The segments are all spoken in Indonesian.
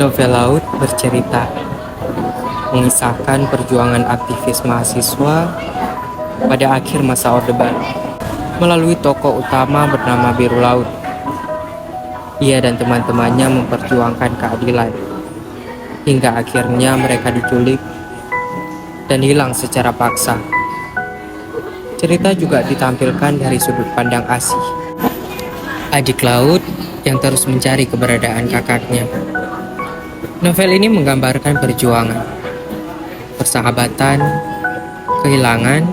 Novel Laut bercerita mengisahkan perjuangan aktivis mahasiswa pada akhir masa Orde Baru melalui tokoh utama bernama Biru Laut. Ia dan teman-temannya memperjuangkan keadilan hingga akhirnya mereka diculik dan hilang secara paksa. Cerita juga ditampilkan dari sudut pandang Asih, adik laut yang terus mencari keberadaan kakaknya. Novel ini menggambarkan perjuangan, persahabatan, kehilangan,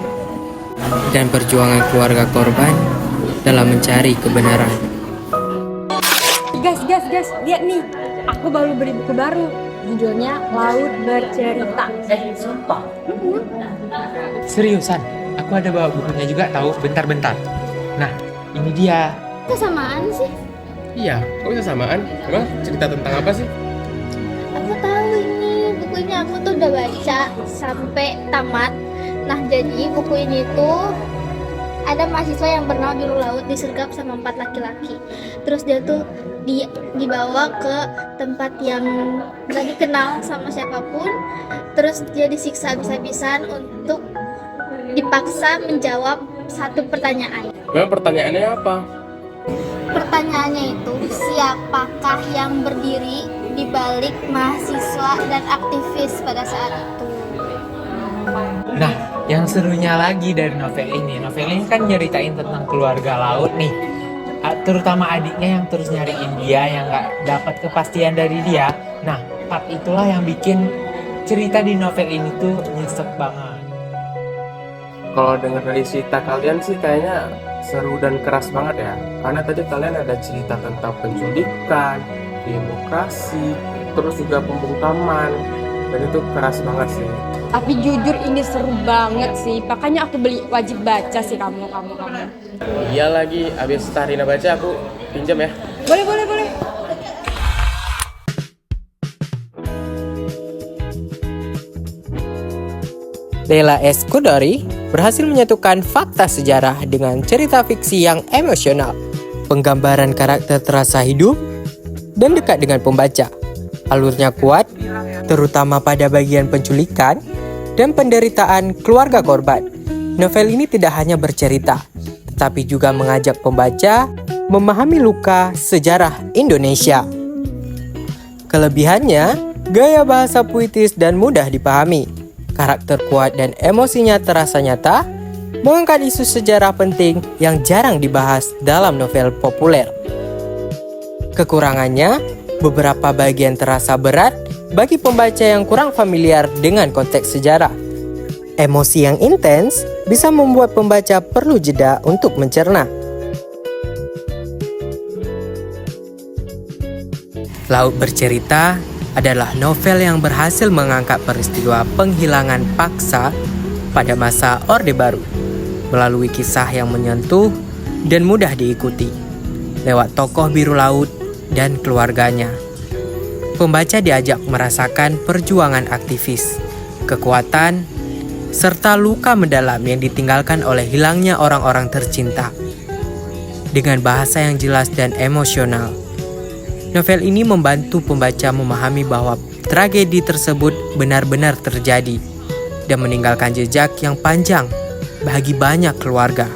dan perjuangan keluarga korban dalam mencari kebenaran. Gas, lihat nih, aku baru beli buku baru. Judulnya Laut Bercerita. Sumpah. Seriusan, aku ada bawa bukunya juga tahu. Bentar. Nah, ini dia. Kesamaan sih? Iya, kok bisa samaan? Emang cerita tentang apa sih? Aku tahu ini bukunya, aku tuh udah baca sampai tamat. Nah, jadi buku ini tuh ada mahasiswa yang bernama Biru Laut disergap sama 4 laki-laki. Terus dia tuh dibawa ke tempat yang gak dikenal sama siapapun. Terus dia disiksa habis-habisan untuk dipaksa menjawab satu pertanyaan. Memang pertanyaannya apa? Pertanyaannya itu, siapakah yang berdiri di balik mahasiswa dan aktivis pada saat itu? Nah, yang serunya lagi dari novel ini kan nyeritain tentang keluarga Laut nih. Terutama adiknya yang terus nyariin dia, yang gak dapat kepastian dari dia. Nah, part itulah yang bikin cerita di novel ini tuh nyesek banget. Kalau dengar dari cerita kalian sih kayaknya seru dan keras banget ya. Karena tadi kalian ada cerita tentang penculikan, demokrasi, terus juga pembungkaman. Dan itu keras banget sih. Tapi jujur ini seru banget sih. Makanya aku wajib baca sih kamu. Iya lagi, abis Tarina baca aku pinjam ya. Boleh. Leila S. Chudori berhasil menyatukan fakta sejarah dengan cerita fiksi yang emosional. Penggambaran karakter terasa hidup dan dekat dengan pembaca. Alurnya kuat, terutama pada bagian penculikan dan penderitaan keluarga korban. Novel ini tidak hanya bercerita, tetapi juga mengajak pembaca memahami luka sejarah Indonesia. Kelebihannya, gaya bahasa puitis dan mudah dipahami. Karakter kuat dan emosinya terasa nyata, mengangkat isu sejarah penting yang jarang dibahas dalam novel populer. Kekurangannya, beberapa bagian terasa berat bagi pembaca yang kurang familiar dengan konteks sejarah. Emosi yang intens bisa membuat pembaca perlu jeda untuk mencerna. Laut Bercerita adalah novel yang berhasil mengangkat peristiwa penghilangan paksa pada masa Orde Baru melalui kisah yang menyentuh dan mudah diikuti lewat tokoh Biru Laut dan keluarganya. Pembaca diajak merasakan perjuangan aktivis, kekuatan, serta luka mendalam yang ditinggalkan oleh hilangnya orang-orang tercinta. Dengan bahasa yang jelas dan emosional, novel ini membantu pembaca memahami bahwa tragedi tersebut benar-benar terjadi dan meninggalkan jejak yang panjang bagi banyak keluarga.